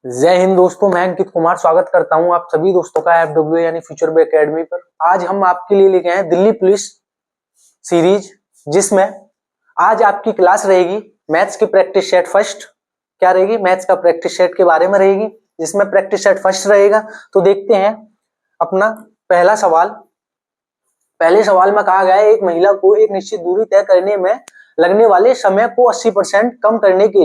जय हिंद दोस्तों, मैं अंकित कुमार स्वागत करता हूं आप सभी दोस्तों का FW यानी फ्यूचर बे एकेडमी पर। आज हम आपके लिए लेके आए हैं दिल्ली पुलिस सीरीज, जिसमें आज आपकी क्लास रहेगी मैथ्स की प्रैक्टिस सेट फर्स्ट। क्या रहेगी? मैथ्स का प्रैक्टिस सेट के बारे में रहेगी, जिसमें प्रैक्टिस सेट फर्स्ट रहेगा। तो देखते हैं अपना पहला सवाल। पहले सवाल में कहा गया है, एक महिला को एक निश्चित दूरी तय करने में लगने वाले समय को 80% कम करने के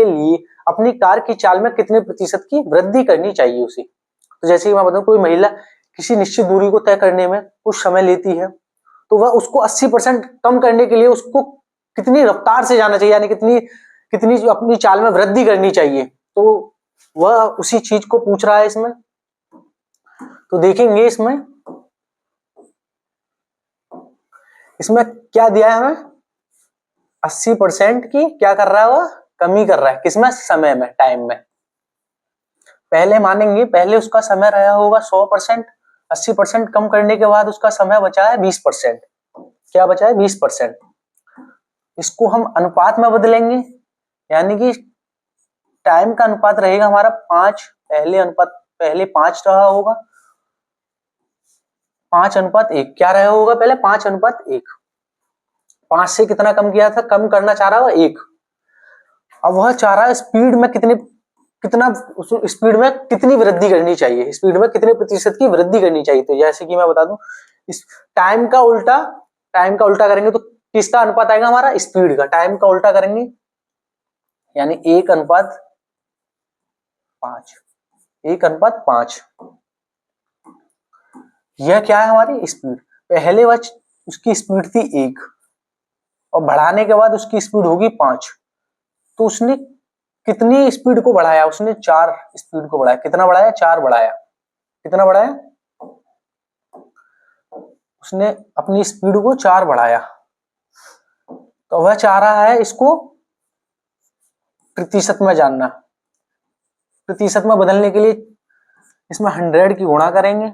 लिए अपनी कार की चाल में कितने प्रतिशत की वृद्धि करनी चाहिए उसे। तो जैसे कि मैं बताऊं, कोई महिला किसी निश्चित दूरी को तय करने में कुछ समय लेती है, तो वह उसको 80% कम करने के लिए उसको कितनी रफ्तार से जाना चाहिए, यानी कितनी कितनी अपनी चाल में वृद्धि करनी चाहिए। तो वह उसी चीज को पूछ रहा है इसमें। तो देखेंगे इसमें क्या दिया है हमें। 80% की क्या कर रहा है, वह कमी कर रहा है। किसमें? समय में, टाइम में। पहले मानेंगे, पहले उसका समय रहा होगा 100%। 80% कम करने के बाद उसका समय बचा है 20%। क्या बचा है? 20%। इसको हम अनुपात में बदलेंगे, यानी कि टाइम का अनुपात रहेगा हमारा 5। पहले 5 रहा होगा, 5:1। क्या रहा होगा पहले? 5:1। 5 से कितना कम किया था? कम करना चाह रहा है 1। अब वह चाह रहा है स्पीड में स्पीड में कितनी वृद्धि करनी चाहिए, स्पीड में कितने प्रतिशत की वृद्धि करनी चाहिए। तो जैसे कि मैं बता दूं, इस टाइम का उल्टा करेंगे तो किसका अनुपात आएगा? हमारा स्पीड का। टाइम का उल्टा करेंगे यानी 1:5। 1:5। यह क्या है? हमारी स्पीड। पहले वह उसकी स्पीड थी 1 और बढ़ाने के बाद उसकी स्पीड होगी 5। तो उसने कितनी स्पीड को बढ़ाया? उसने 4 स्पीड को बढ़ाया। कितना बढ़ाया? 4 बढ़ाया। कितना बढ़ाया? उसने अपनी स्पीड को 4 बढ़ाया। तो वह चाह रहा है इसको प्रतिशत में जानना। प्रतिशत में बदलने के लिए इसमें 100 की गुणा करेंगे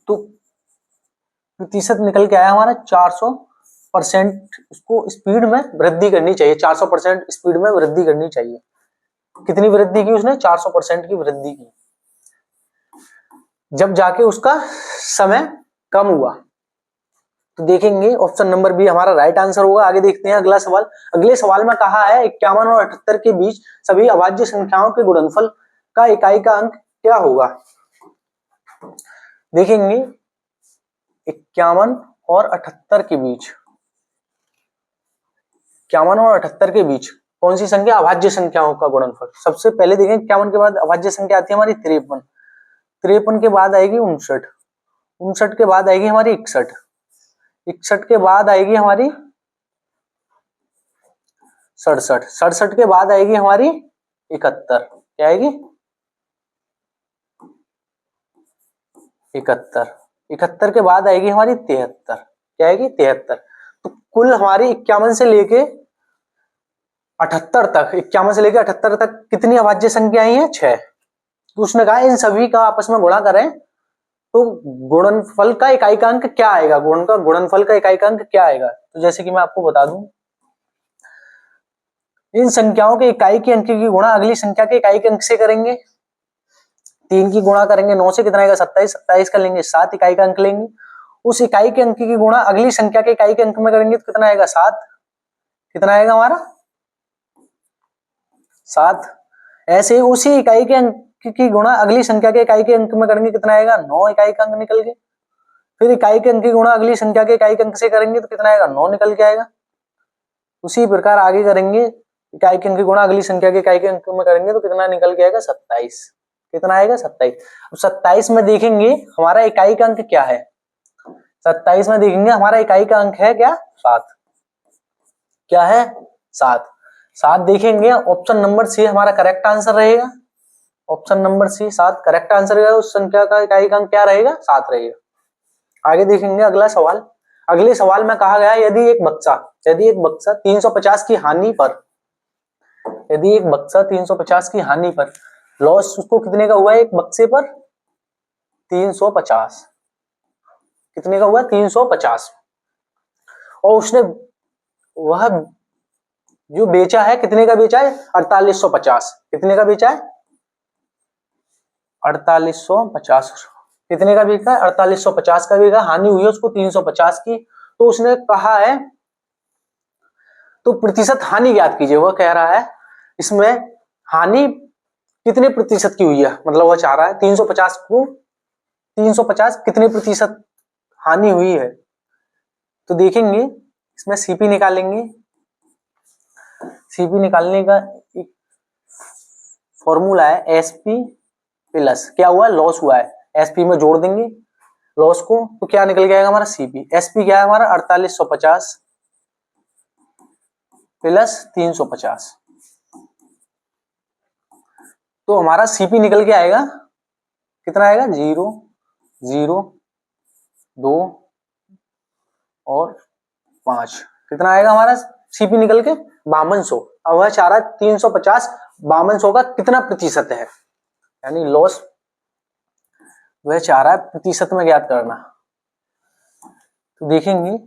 तो प्रतिशत निकल के आया हमारा 400%। उसको स्पीड में वृद्धि करनी चाहिए। 400% स्पीड में वृद्धि करनी चाहिए। कितनी वृद्धि की उसने? 400% की वृद्धि की, जब जाके उसका समय कम हुआ। तो देखेंगे ऑप्शन नंबर बी हमारा राइट आंसर होगा। आगे देखते हैं अगला सवाल। अगले सवाल में कहा है 51 और 78 के बीच सभी अभाज्य संख्याओं के गुणनफल का इकाई का अंक क्या होगा। देखेंगे 51 और 78 के बीच, 51 और 78 के बीच कौन सी संख्या अभाज्य संख्याओं का गुणनफल। सबसे पहले देखें, 51 के बाद अभाज्य संख्या आती है हमारी 53। 53 के बाद आएगी 59। 59 के बाद आएगी हमारी 61। 61 के बाद आएगी हमारी 67। 67 के बाद आएगी हमारी 71। क्या आएगी? 71। 71 के बाद आएगी हमारी 73। क्या आएगी? 73। तो कुल हमारी 51 से लेके 78 तक, 51 से लेके 78 तक कितनी अभाज्य संख्या आई है? 6। तो उसने कहा इन सभी का आपस में गुणा करें तो गुणनफल का इकाई का अंक क्या आएगा। गुणनफल का इकाई का अंक क्या आएगा? तो जैसे कि मैं आपको बता दूं, इन संख्याओं के इकाई के अंक की गुणा अगली संख्या के इकाई के अंक से करेंगे। 3 की गुणा करेंगे 9 से, कितना आएगा? 27। 27 का लेंगे 7 इकाई का अंक लेंगे। उस इकाई के अंक की गुणा अगली संख्या के इकाई के अंक में करेंगे तो कितना आएगा? 7। कितना आएगा हमारा? 7। ऐसे ही उसी इकाई के अंक की गुणा अगली संख्या के इकाई के अंक में करेंगे, कितना आएगा? 9 इकाई का अंक निकल गए। फिर इकाई के अंक की गुणा अगली संख्या के इकाई के अंक से करेंगे तो कितना आएगा? 9 निकल के आएगा। उसी प्रकार आगे करेंगे, इकाई के अंक की गुणा अगली संख्या के इकाई के अंक में करेंगे तो कितना निकल के आएगा? 27। कितना आएगा? 27। अब 27 में देखेंगे हमारा इकाई का अंक क्या है। 27 में देखेंगे हमारा इकाई का अंक है क्या? 7। क्या है? 7। 7 देखेंगे, ऑप्शन नंबर सी हमारा करेक्ट आंसर रहेगा। Option number C 7 correct answer रहेगा। उस संख्या का इकाई का अंक क्या रहेगा? 7 रहेगा। आगे देखेंगे अगला सवाल। अगले सवाल में कहा गया यदि एक बक्सा 350 की हानि पर, यदि एक बक्सा 350 की हानि पर लॉस उसको कितने का हुआ है? एक बक्से पर 350। कितने का हुआ? 350। और उसने वह जो बेचा है कितने का बेचा है? 4850। कितने का बेचा है? 4850। कितने का बिका है? 4850 का बिका। हानि हुई है उसको 350 की। तो उसने कहा है तो प्रतिशत हानि ज्ञात कीजिए। वह कह रहा है इसमें हानि कितने प्रतिशत की हुई है, मतलब वह चाह रहा है 350 को 350 कितने प्रतिशत हानि हुई है। तो देखेंगे इसमें सीपी निकालेंगे। सीपी निकालने का एक फॉर्मूला है एसपी प्लस क्या हुआ, लॉस हुआ है, एसपी में जोड़ देंगे लॉस को तो क्या निकल जाएगा हमारा सीपी। एसपी क्या है हमारा 4850 प्लस 350। तो हमारा सीपी निकल के आएगा कितना आएगा? 0 0 2 और 5। कितना आएगा हमारा सीपी निकल के? 5200। अब वह चाह रहा है 350 5200 का कितना प्रतिशत है, यानी लॉस वह चाह रहा है प्रतिशत में ज्ञात करना। तो देखेंगे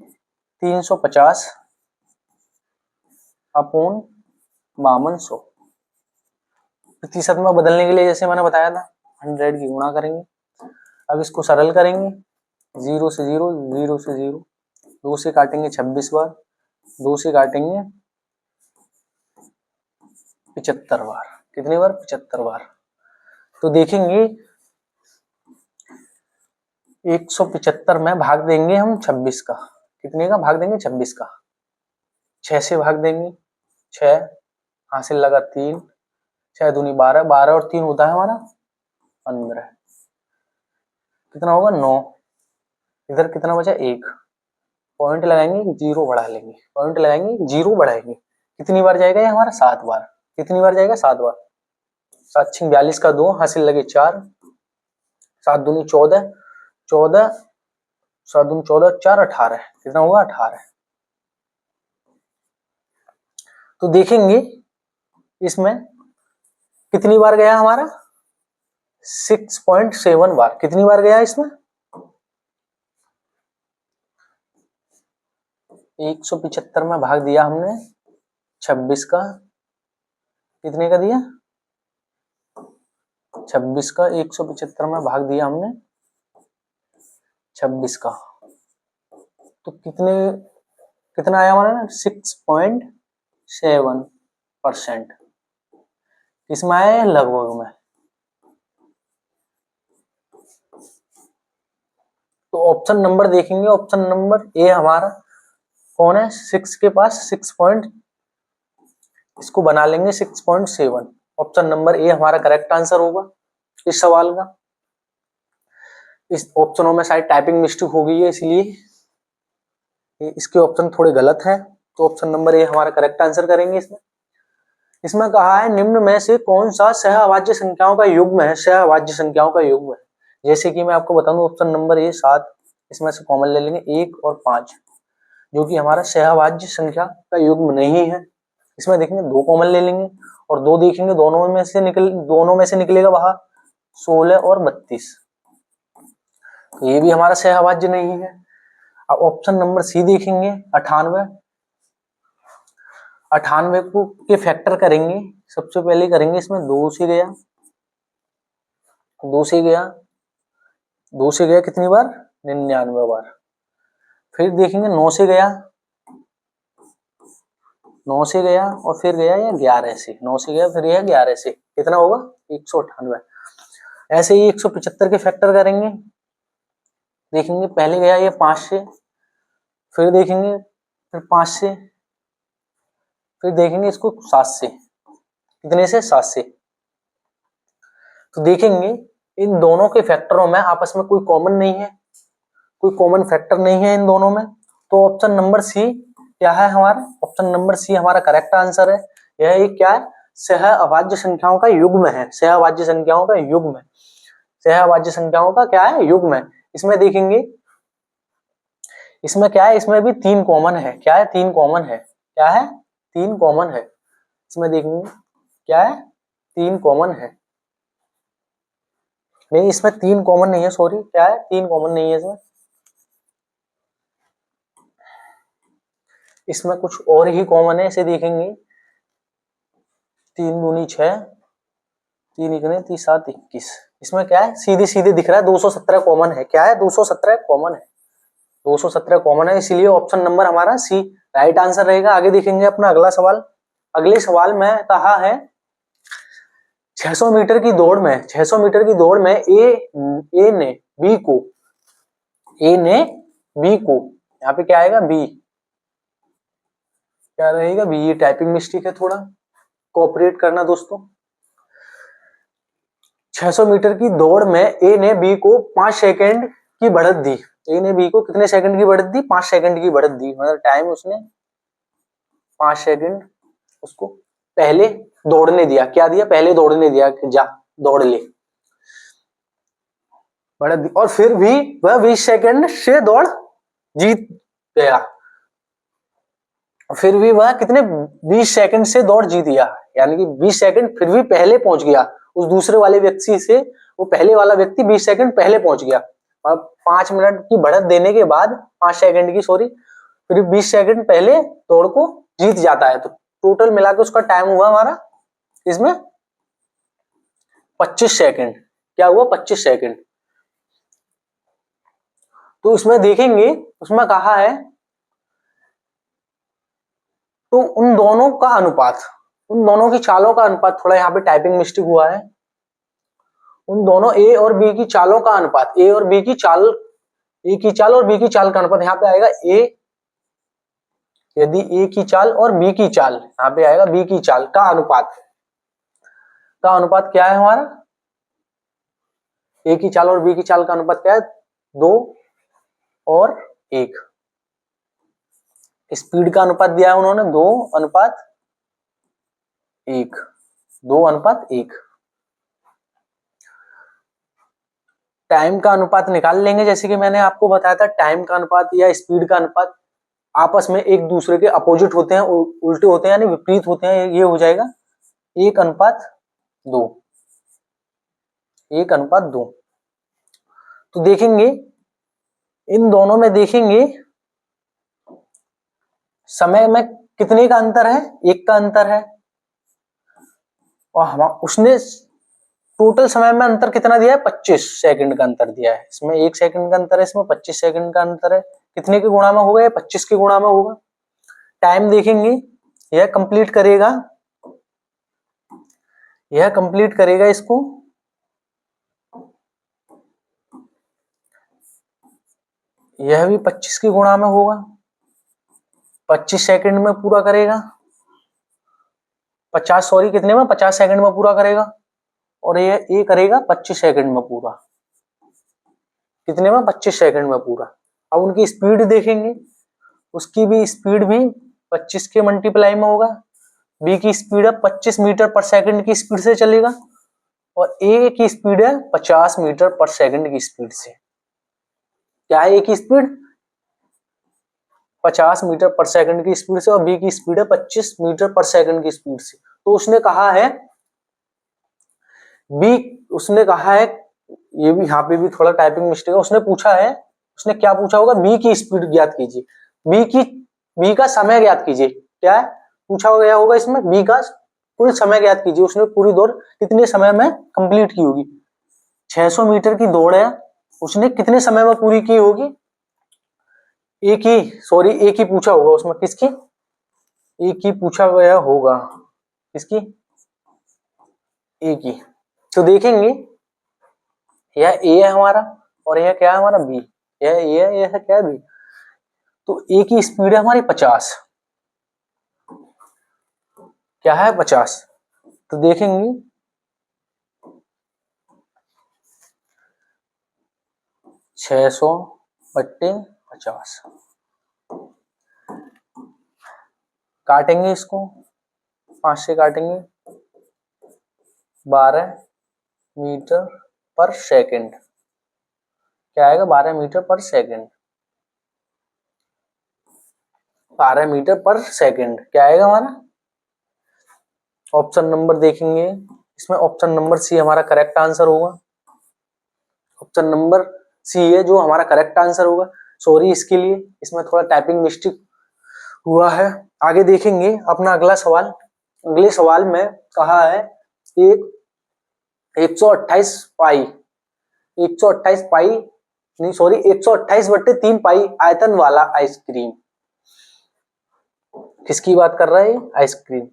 350 अपॉन 5200 प्रतिशत में बदलने के लिए जैसे मैंने बताया था 100 की गुणा करेंगे। अब इसको सरल करेंगे 0 से 0 0 से 0 2 से काटेंगे 26 बार 2 से काटेंगे 75 बार। कितनी बार? 75 बार। तो देखेंगे 175 में भाग देंगे हम 26 का। कितने का भाग देंगे? 26 का। 6 से भाग देंगे 6 हासिल लगा 3 6 दूनी 12 12 और 3 होता है हमारा 15। कितना होगा? 9। इधर कितना बचा? 1। पॉइंट लगाएंगे 0 बढ़ा लेंगे, पॉइंट लगाएंगे 0 बढ़ाएंगे। कितनी बार जाएगा ये हमारा? 7 बार। कितनी बार जाएगा? 7 बार। 7 6 42 का 2 हासिल लगे 4 7 दूनी 14 14 7 दूनी 14 4 18। कितना होगा? 18। तो देखेंगे इसमें कितनी बार गया हमारा? 6.7 बार। कितनी बार गया इसमें? 175 में भाग दिया हमने 26 का। कितने का दिया? 26 का। 175 में भाग दिया हमने 26 का। तो कितना आया हमारा? 6.7%। किसमें आया? लगभग में। तो ऑप्शन नंबर देखेंगे, ऑप्शन नंबर ए हमारा कौन है? 6 के पास 6 पॉइंट, इसको बना लेंगे 6.7। ऑप्शन नंबर ए हमारा करेक्ट आंसर होगा इस सवाल का। इस ऑप्शनों में शायद टाइपिंग मिस्टेक हो गई है इसलिए इसके ऑप्शन थोड़े गलत हैं। तो ऑप्शन नंबर ए हमारा करेक्ट आंसर करेंगे इसमें। इसमें कहा है निम्न में से कौन सा सहअभाज्य संख्याओं का युग्म है? सहअभाज्य संख्याओं का युग्म है। जैसे कि मैं आपको बता दूं ऑप्शन नंबर ए 7, इसमें से कॉमन ले लेंगे 1 और 5 जो कि हमारा सहअभाज्य संख्या का युग्म नहीं है। इसमें देखेंगे 2 कॉमन ले लेंगे और 2 देखेंगे दोनों में से निकलेगा बाहर 16 और 32। तो ये भी हमारा सहअभाज्य नहीं है। अब ऑप्शन नंबर सी देखेंगे 98। 98 को के फैक्टर करेंगे। सबसे पहले करेंगे इसमें 2 से गया 2 से गया 2 से गया कितनी बार? 99 बार। फिर देखेंगे 9 से गया 9 से गया और फिर गया या 11 से। 9 से गया फिर यह 11 से। कितना होगा? 198। ऐसे ही 175 के फैक्टर करेंगे। देखेंगे पहले गया ये 5 से, फिर देखेंगे फिर 5 से, फिर देखेंगे इसको 7 से। कितने से? 7 से। तो देखेंगे इन दोनों के फैक्टरों में आपस में कोई कॉमन नहीं है, कोई कॉमन फैक्टर नहीं है इन दोनों में। तो ऑप्शन नंबर सी क्या है हमारा? ऑप्शन नंबर सी हमारा करेक्ट आंसर है। यह एक क्या है? सहअभाज्य संख्याओं का युग्म है। सहअभाज्य संख्याओं का युग्म है। सहअभाज्य संख्याओं का क्या है? युग्म है। इसमें देखेंगे इसमें क्या है? इसमें भी 3 कॉमन है। क्या है? 3 कॉमन है। क्या है? 3 कॉमन है। इसमें देखेंगे क्या है? 3 कॉमन है। नहीं, इसमें 3 कॉमन नहीं है, सॉरी। क्या है? 3 कॉमन नहीं है इसमें। इसमें कुछ और ही कॉमन है। इसे देखेंगे 3 दूनी 6, 3 इकने 3 7 21। इसमें क्या है, सीधे सीधे दिख रहा है 217 कॉमन है। क्या है, 217 कॉमन है, 217 कॉमन है, इसीलिए ऑप्शन नंबर हमारा सी राइट आंसर रहेगा। आगे देखेंगे अपना अगला सवाल। अगले सवाल में कहा है 600 मीटर की दौड़ में, 600 मीटर की दौड़ में ए ने बी को, यहाँ पे क्या आएगा, बी क्या रहेगा, बी। ये टाइपिंग मिस्टेक है, थोड़ा कोऑपरेट करना दोस्तों। 600 मीटर की दौड़ में ए ने बी को 5 सेकंड की बढ़त दी। ए ने बी को कितने सेकंड की बढ़त दी, 5 सेकंड की बढ़त दी। मतलब टाइम उसने 5 सेकंड उसको पहले दौड़ने दिया। क्या दिया, पहले दौड़ने दिया, जा दौड़ ले, बढ़त दी। और फिर भी वह 20 सेकंड से दौड़ जीत गया। फिर भी वह कितने, 20 सेकंड से दौड़ जीत गया, यानी कि 20 सेकंड फिर भी पहले पहुंच गया उस दूसरे वाले व्यक्ति से। वो पहले वाला व्यक्ति 20 सेकंड पहले पहुंच गया, और 5 मिनट की बढ़त देने के बाद, 5 सेकंड की सॉरी, फिर 20 सेकंड पहले दौड़ को जीत जाता है। तो टोटल मिला के उसका टाइम हुआ हमारा इसमें 25 सेकंड। क्या हुआ, 25 सेकंड। तो इसमें देखेंगे, उसमें कहा है तो उन दोनों का अनुपात, उन दोनों की चालों का अनुपात, थोड़ा यहाँ पे टाइपिंग मिस्टेक हुआ है। उन दोनों ए और बी की चालों का अनुपात, ए और बी की चाल, ए की चाल और बी की चाल का अनुपात यहाँ पे आएगा ए, यदि ए की चाल और बी की चाल, यहाँ पे आएगा बी की चाल का अनुपात। का अनुपात क्या है हमारा, ए की चाल और बी की चाल का अनुपात क्या है, 2 और 1। स्पीड का अनुपात दिया है उन्होंने 2:1, 2:1। टाइम का अनुपात निकाल लेंगे, जैसे कि मैंने आपको बताया था, टाइम का अनुपात या स्पीड का अनुपात आपस में एक दूसरे के अपोजिट होते हैं, उल्टे होते हैं, यानी विपरीत होते हैं। ये हो जाएगा 1:2, 1:2। तो देखेंगे इन दोनों में, देखेंगे समय में कितने का अंतर है, 1 का अंतर है। और हम उसने टोटल समय में अंतर कितना दिया है, 25 सेकंड का अंतर दिया है। इसमें 1 सेकंड का अंतर है, इसमें 25 सेकंड का अंतर है। कितने के गुणा में होगा, ये 25 के गुणा में होगा। टाइम देखेंगे, यह कंप्लीट करेगा, यह कंप्लीट करेगा इसको, यह भी 25 के गुणा में होगा, 25 सेकंड में पूरा करेगा, 50 सॉरी कितने में, 50 सेकंड में पूरा करेगा। और ये करेगा 25 सेकंड में पूरा, कितने में, 25 सेकंड में पूरा। अब उनकी स्पीड देखेंगे, उसकी भी स्पीड भी 25 के मल्टीप्लाई में होगा। बी की स्पीड है 25 मीटर पर सेकंड की स्पीड से चलेगा, और ए की स्पीड है 50 मीटर पर सेकंड की स्पीड से। क्या है, ए की स्पीड 50 मीटर पर सेकंड की स्पीड से, और बी की स्पीड है 25 मीटर पर सेकंड की स्पीड से। तो उसने कहा है बी, उसने कहा है, ये भी यहाँ पे भी थोड़ा टाइपिंग मिस्टेक है। उसने पूछा है, उसने क्या पूछा होगा, बी की स्पीड ज्ञात कीजिए, बी का समय ज्ञात कीजिए। क्या है पूछा गया होगा इसमें, बी का कुल समय ज्ञात कीजिए, उसने पूरी दौड़ कितने समय में कंप्लीट की होगी। 600 मीटर की दौड़ है, उसने कितने समय में पूरी की होगी। एक ही पूछा होगा उसमें, किसकी, एक ही पूछा गया होगा, किसकी, एक ही। तो देखेंगे यह ए है हमारा, और यह क्या है हमारा, बी। यह ए है, यह क्या है, बी। तो ए की स्पीड है हमारी 50, क्या है 50। तो देखेंगे 600/50, काटेंगे इसको, 5 से काटेंगे, 12 मीटर पर सेकंड। क्या आएगा, 12 मीटर पर सेकंड, 12 मीटर पर सेकंड। क्या आएगा हमारा, ऑप्शन नंबर देखेंगे, इसमें ऑप्शन नंबर सी हमारा करेक्ट आंसर होगा। ऑप्शन नंबर सी है जो हमारा करेक्ट आंसर होगा। सॉरी इसके लिए, इसमें थोड़ा टाइपिंग मिस्टेक हुआ है। आगे देखेंगे अपना अगला सवाल। अगले सवाल में कहा है एक 128 पाई 128 पाई नहीं सॉरी 128/3 पाई आयतन वाला आइसक्रीम, किसकी बात कर रहा है? आइसक्रीम,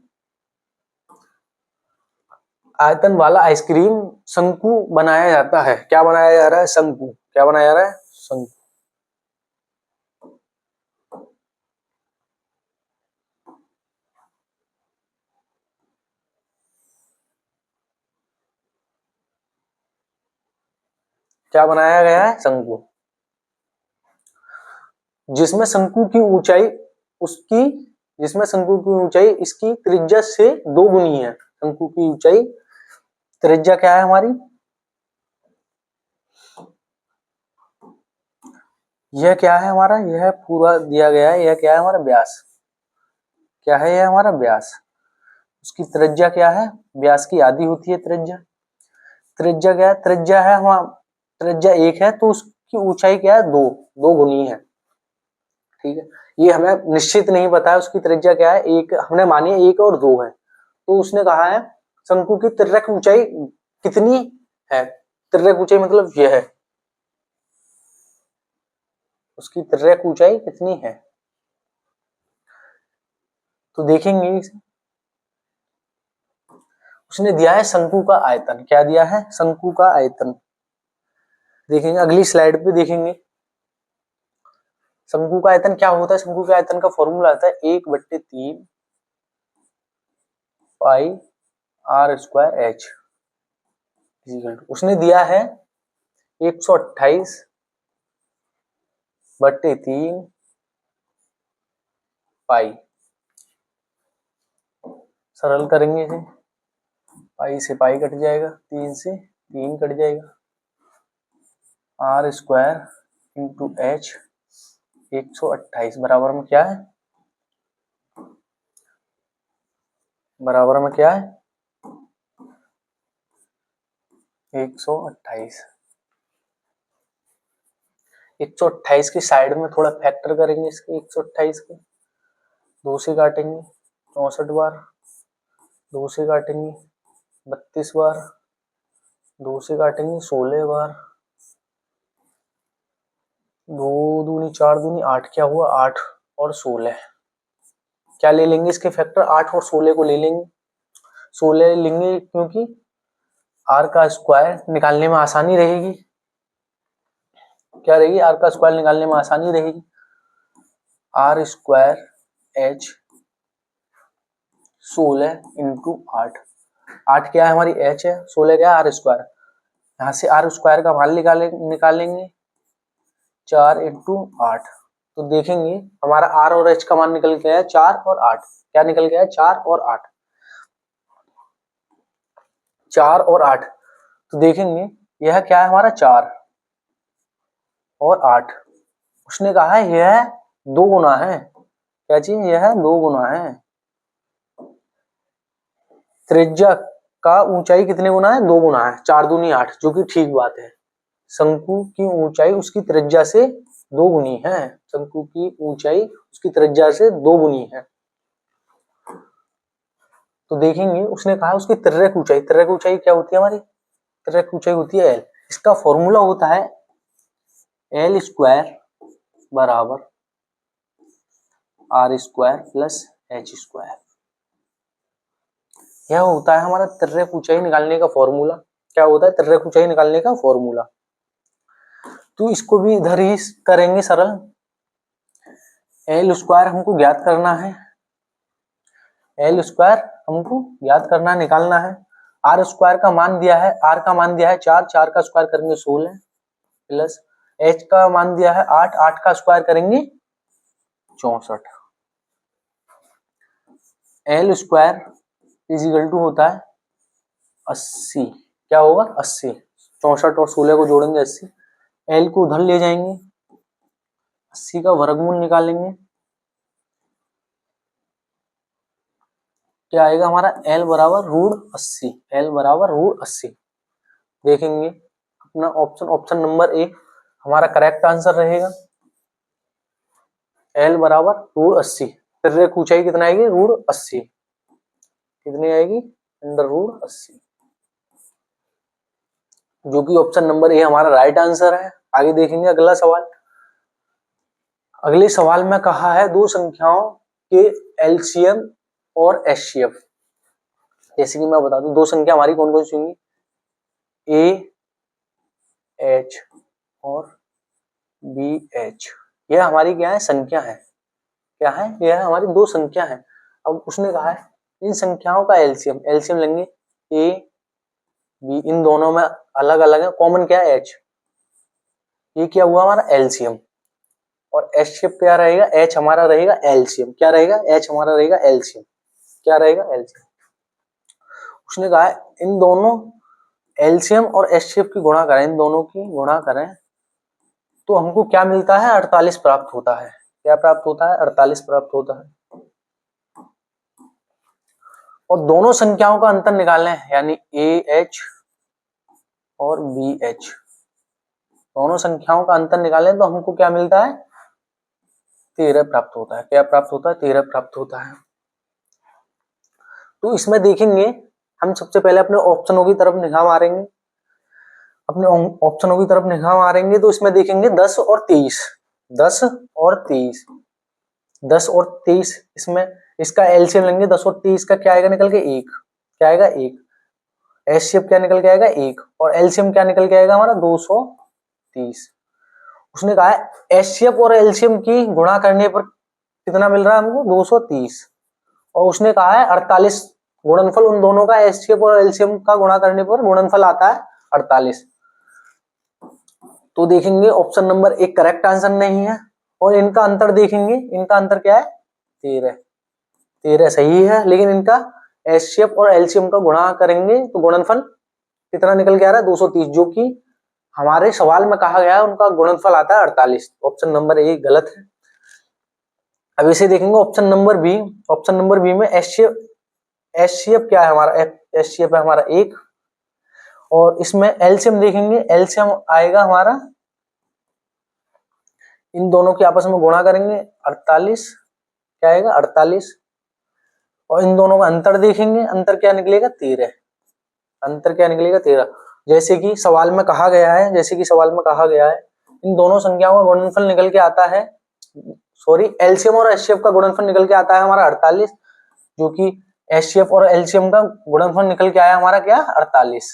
आयतन वाला आइसक्रीम शंकु बनाया जाता है। क्या बनाया जा रहा है? शंकु। क्या बनाया जा रहा है? शंकु। क्या बनाया गया है? शंकु, जिसमें शंकु की ऊंचाई उसकी जिसमें शंकु की ऊंचाई इसकी त्रिज्या से 2 गुनी है। शंकु की ऊंचाई त्रिज्या क्या है हमारी? यह क्या है हमारा? यह पूरा दिया गया है। यह क्या है हमारा? व्यास। क्या है यह हमारा? व्यास। उसकी त्रिज्या क्या है? व्यास की आधी होती है त्रिज्या। त्रिज्या क्या है? त्रिज्या है हमारा, त्रिज्या 1 है तो उसकी ऊंचाई क्या है? 2 गुनी है। ठीक है, ये हमें निश्चित नहीं पता है उसकी त्रिज्या क्या है। एक हमने मानी है 1 और 2 है, तो उसने कहा है शंकु की तिर्यक ऊंचाई कितनी है? तिर्यक ऊंचाई मतलब यह है, उसकी तिर्यक ऊंचाई कितनी है? तो देखेंगे इसे। उसने दिया है शंकु का आयतन। क्या दिया है? शंकु का आयतन। देखेंगे अगली स्लाइड पे देखेंगे शंकु का आयतन क्या होता है। शंकु के आयतन का फॉर्मूला आता है 1/3 पाई r² h। उसने दिया है 128/3 पाई। सरल करेंगे इसे, पाई से पाई कट जाएगा, 3 से 3 कट जाएगा, r² इंटू h 128 बराबर में क्या है? बराबर में क्या है? 128। 128 की साइड में थोड़ा फैक्टर करेंगे इसके। 128 के 2 से काटेंगे 64 बार, 2 से काटेंगे 32 बार, 2 से काटेंगे 16 बार, 2 दूनी 4 दूनी 8। क्या हुआ? 8 और 16। क्या ले लेंगे इसके फैक्टर? 8 और 16 को ले लेंगे। 16 लेंगे क्योंकि r का स्क्वायर निकालने में आसानी रहेगी। क्या रहेगी? r का स्क्वायर निकालने में आसानी रहेगी। r² h 16 into 8। 8 क्या है हमारी? h है। 16 क्या है? r²। यहाँ से r² का मान निकालेंगे 4 इंटू 8। तो देखेंगे हमारा r और h का मान निकल के आया 4 और 8। क्या निकल गया? 4 और 8। 4 और 8। तो देखेंगे यह क्या है हमारा? 4 और 8। उसने कहा है यह 2 गुना है। क्या चीज? यह 2 गुना है। त्रिज्या का ऊंचाई कितने गुना है? 2 गुना है। 4 दूनी 8, जो कि ठीक बात है। शंकु की ऊंचाई उसकी त्रिज्या से 2 गुनी है। शंकु की ऊंचाई उसकी त्रिज्या से 2 गुनी है। तो देखेंगे उसने कहा उसकी तिर्यक ऊंचाई। तिर्यक ऊंचाई क्या होती है हमारी? तिर्यक ऊंचाई होती है l। इसका फॉर्मूला होता है l² बराबर r² प्लस h²। यह होता है हमारा तिर्यक ऊंचाई निकालने का फॉर्मूला। क्या होता है? तिर्यक ऊंचाई निकालने का फॉर्मूला। तो इसको भी इधर ही करेंगे सरल। l² हमको ज्ञात करना है। l² हमको ज्ञात करना, निकालना है। r² का मान दिया है, r का मान दिया है 4, 4 का स्क्वायर करेंगे 16 प्लस h का मान दिया है 8, 8 का स्क्वायर करेंगे 64। l² इज इक्वल टू होता है 80। क्या होगा? 80। 64 और 16 को जोड़ेंगे 80। l को उधर ले जाएंगे, 80 का वर्गमूल निकालेंगे। क्या आएगा हमारा? l बराबर √80। l बराबर √80। देखेंगे अपना ऑप्शन नंबर ए हमारा करेक्ट आंसर रहेगा। l बराबर √80। तिर्यक ऊंचाई कितना आएगी? √80। कितनी आएगी, √80, जो कि ऑप्शन नंबर ए हमारा राइट आंसर है। आगे देखेंगे अगला सवाल। अगले सवाल में कहा है दो संख्याओं के एलसीएम और एचसीएफ। जैसे कि मैं बता दूं, दो संख्या हमारी कौन कौन सी होंगी, ए एच और बी एच। यह हमारी क्या है, संख्या है। क्या है, यह हमारी दो संख्या है। अब उसने कहा है इन संख्याओं का एलसीएम, एलसीएम लेंगे ए बी, इन दोनों में अलग अलग है, कॉमन क्या है, एच। ये क्या हुआ हमारा एलसीएम। और एचसीएफ क्या रहेगा, एच हमारा रहेगा एलसीएम। क्या रहेगा, एच हमारा रहेगा एलसीएम। क्या रहेगा, एलसीएम। उसने कहा है इन दोनों एलसीएम और एचसीएफ की गुणा करें, इन दोनों की गुणा करें तो हमको क्या मिलता है, 48 प्राप्त होता है। क्या प्राप्त होता है, 48 प्राप्त होता है। और दोनों संख्याओं का अंतर निकालना है, यानी ए एच और बी एच, दोनों संख्याओं का अंतर निकालें तो हमको क्या मिलता है, 13 प्राप्त होता है। क्या प्राप्त होता है, 13 प्राप्त होता है। तो इसमें देखेंगे हम सबसे पहले अपने ऑप्शनों की तरफ निगाह मारेंगे। अपने ऑप्शनों की तरफ निगाह मारेंगे तो इसमें देखेंगे 10 और 23, 10 और 23, 10 और 23, इसमें इसका एलसीएम लेंगे 10 और 23 का क्या आएगा निकल के, एक। क्या आएगा, एक। एचसीएफ क्या निकल के आएगा, एक। और एलसीएम क्या निकल के आएगा हमारा, 230। उसने कहा है एचसीएफ और एलसीएम की गुणा करने पर कितना मिल रहा है हमको, 230। और उसने कहा है 48 गुणनफल उन दोनों का, एचसीएफ और एलसीएम का गुणा करने पर गुणनफल आता है 48। तो देखेंगे ऑप्शन नंबर एक करेक्ट आंसर नहीं है। और इनका अंतर देखेंगे, इनका अंतर क्या है, 13। 13 सही है, लेकिन इनका एचसीएफ और एलसीएम का गुणा करेंगे तो गुणनफल कितना निकल के आ रहा है, 230, जो कि हमारे सवाल में कहा गया है उनका गुणनफल आता है 48। ऑप्शन नंबर ए गलत है। अब इसे देखेंगे option number B. Option number B में एचसीएफ क्या है हमारा, एचसीएफ है हमारा 1। और इसमें एलसीएम देखेंगे, एलसीएम आएगा हमारा, इन दोनों की आपस में गुणा करेंगे 48, क्या आएगा 48। और इन दोनों का अंतर देखेंगे, अंतर क्या निकलेगा, 13। अंतर क्या निकलेगा, 13। जैसे कि सवाल में कहा गया है, जैसे कि सवाल में कहा गया है इन दोनों संख्याओं का गुणनफल निकल के आता है, सॉरी एलसीएम और एचसीएफ का गुणनफल निकल के आता है हमारा 48, जो कि एचसीएफ और एलसीएम का गुणनफल निकल के आया हमारा क्या, 48।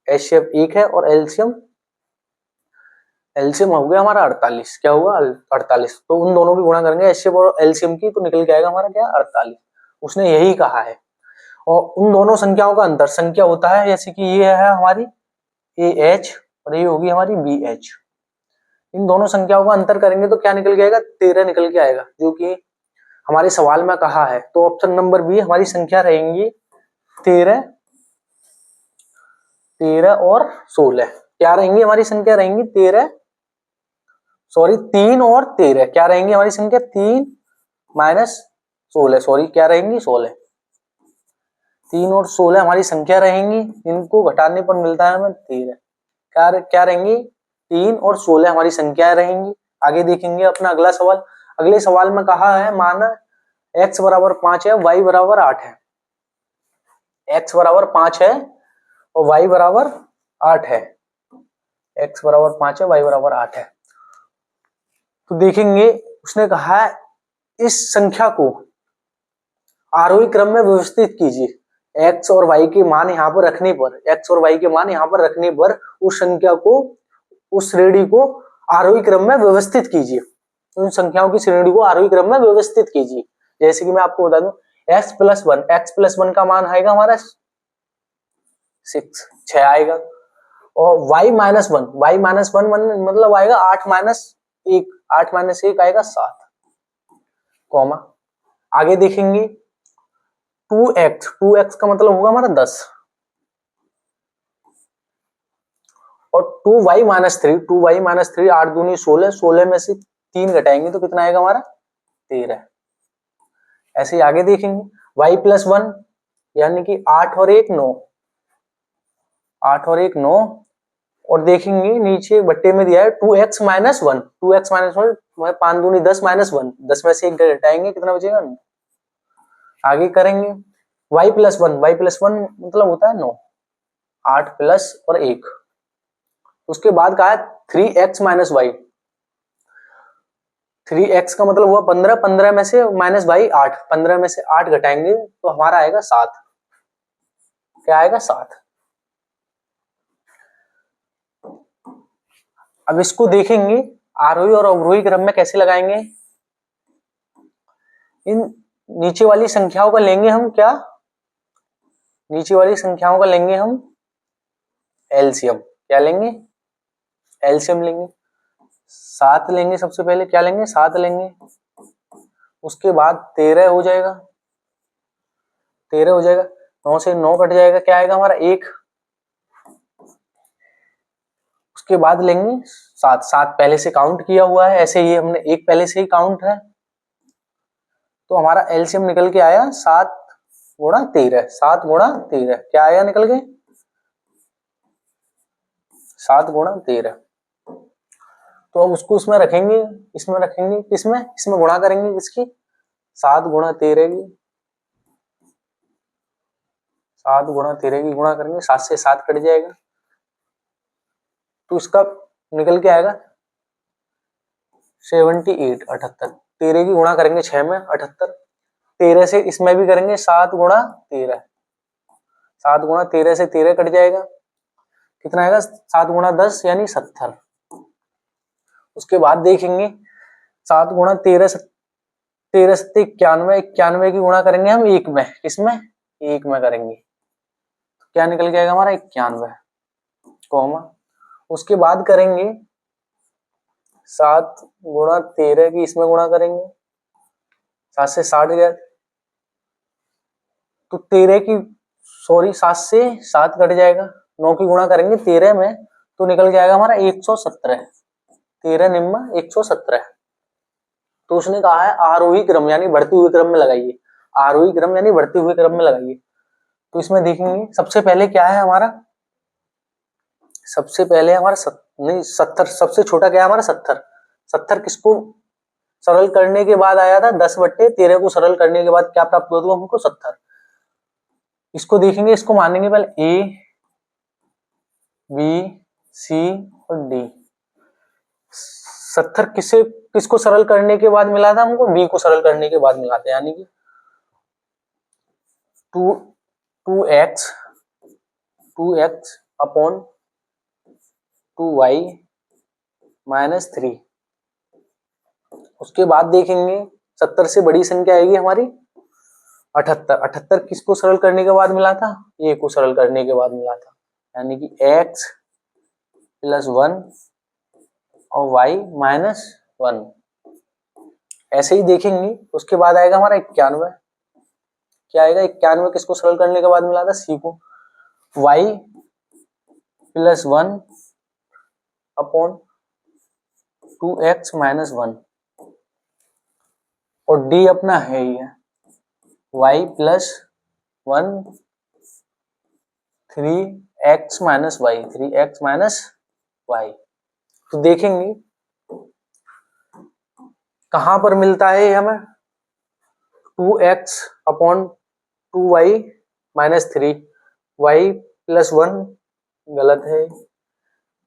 एचसीएफ 1 है और एलसीएम हो गया हमारा 48। क्या हुआ, 48। तो उन दोनों की गुणा करेंगे एचसीएफ और एलसीएम की, तो निकल के आएगा हमारा क्या, 48। उसने यही कहा है। और उन दोनों संख्याओं का अंतर संख्या होता है, जैसे कि ये है हमारी ए एच और ये होगी हमारी बी एच। इन दोनों संख्याओं का अंतर करेंगे तो क्या निकल के आएगा, 13 निकल के आएगा, जो कि हमारे सवाल में कहा है। तो ऑप्शन नंबर बी हमारी संख्या रहेंगी 13, 13 और 16। क्या रहेंगी हमारी संख्या, रहेंगी 13, सॉरी 3 और 13। क्या रहेंगी हमारी संख्या, 3 माइनस 16, सॉरी क्या रहेंगी, 16। 3 और 16 हमारी संख्या रहेंगी, इनको घटाने पर मिलता है हमें 13। क्या रहेंगी, 3 और 16 हमारी संख्याएं रहेंगी। आगे देखेंगे अपना अगला सवाल। अगले सवाल में कहा है माना x बराबर 5 है, y बराबर 8 है। x बराबर 5 है और y बराबर 8 है। x बराबर 5 है, y बराबर 8 है। तो देखेंगे उसने कहा है इस संख्या को आरोही क्रम में व्यवस्थित कीजिए। x और y के मान यहाँ पर रखने पर, x और y के मान यहाँ पर रखने पर उस संख्या को, उस श्रेणी को आरोही क्रम में व्यवस्थित कीजिए। उन संख्याओं की श्रेणी को आरोही क्रम में व्यवस्थित कीजिए। जैसे कि मैं आपको बता दूं x प्लस 1 का मान आएगा हमारा 6 आएगा। और y माइनस 1 मतलब आएगा 8 माइनस 1, 8 माइनस 1 आएगा 7, कॉमा। आगे देखेंगे 2x का मतलब होगा हमारा 10। और 2y माइनस 3, 8 दूनी 16, 16 में से 3 घटाएंगे तो कितना आएगा हमारा, 13। ऐसे ही आगे देखेंगे y प्लस 1 यानी कि 8 और 1 9, 8 और 1 9। और देखेंगे नीचे बट्टे में दिया है 2x माइनस 1, 5 दूनी 10 माइनस 1, 10 में से 1 घटाएंगे कितना बचेगा, 9। आगे करेंगे y+1 मतलब होता है 9, 8 प्लस और 1। उसके बाद कहा है 3x माइनस वाई, 3x का मतलब हुआ 15, 15 में से माइनस वाई 8, 15 में से 8 घटाएंगे तो हमारा आएगा 7। क्या आएगा? 7। अब इसको देखेंगे आरोही और अवरोही क्रम में कैसे लगाएंगे। इन नीचे वाली संख्याओं का लेंगे हम क्या, नीचे वाली संख्याओं का लेंगे हम एलसीएम। क्या लेंगे? एलसीएम लेंगे। 7 लेंगे सबसे पहले, क्या लेंगे? 7 लेंगे। उसके बाद 13 हो जाएगा, 13 हो जाएगा। 9 से 9 कट जाएगा, क्या आएगा हमारा? 1। उसके बाद लेंगे 7, 7 पहले से काउंट किया हुआ है, ऐसे ही हमने 1 पहले से ही काउंट है, तो हमारा एलसीएम निकल के आया 7 गुणा 13। 7 गुणा 13 क्या आया निकल के? 7 गुणा 13। तो अब उसको इसमें रखेंगे, इसमें रखेंगे, किसमें? इसमें गुणा करेंगे किसकी? 7 गुणा 13 की, 7 गुणा 13 की गुणा करेंगे, 7 से 7 कट जाएगा, तो इसका निकल के आएगा 78, 78। 13 की गुणा करेंगे 6 में, 78। 13 से इसमें भी करेंगे 7 गुणा 13, 7 गुणा 13 से 13 कट जाएगा, कितना आएगा? 7 गुणा 10 यानी 70। उसके बाद देखेंगे 7 गुणा 13, 13 से 91, 91 की गुणा करेंगे हम 1 में, किसमें? 1 में करेंगे, तो क्या निकल के आएगा हमारा? 91 कॉमा। उसके बाद करेंगे 7 गुणा 13 की इसमें गुणा करेंगे, 7 से 60 गया, तो 13 की 7 से 7 कट जाएगा, 9 की गुणा करेंगे 13 में, तो निकल के आएगा हमारा 117। 13 निम्मा 117। तो उसने कहा है आरोही क्रम यानी बढ़ते हुए क्रम में लगाइए, आरोही क्रम यानी बढ़ते हुए क्रम में लगाइए। तो इसमें देखेंगे सबसे पहले क्या है हमारा, सबसे पहले हमारा 70, सबसे छोटा क्या है हमारा? 70। 70 किसको सरल करने के बाद आया था? 10/13 को सरल करने के बाद क्या प्राप्त हुआ था हमको? 70। इसको देखेंगे, इसको मानेंगे पहले ए बी सी और डी। 70 किसको सरल करने के बाद मिला था हमको? बी को सरल करने के बाद मिला था, यानी कि 2x अपॉन 2y माइनस 3। उसके बाद देखेंगे 70 से बड़ी संख्या आएगी हमारी 78। 78 किसको सरल करने के बाद मिला था? ए को सरल करने के बाद मिला था, यानी कि x प्लस 1 और y माइनस 1। ऐसे ही देखेंगे, उसके बाद आएगा हमारा 91। क्या आएगा? 91 किसको सरल करने के बाद मिला था? सी को। y plus 1 upon 2x minus 1, और डी अपना है ही है y plus 1 3x minus y, 3x minus y. तो देखेंगे कहां पर मिलता है हमें? 2x upon 2y minus 3, y plus 1 गलत है,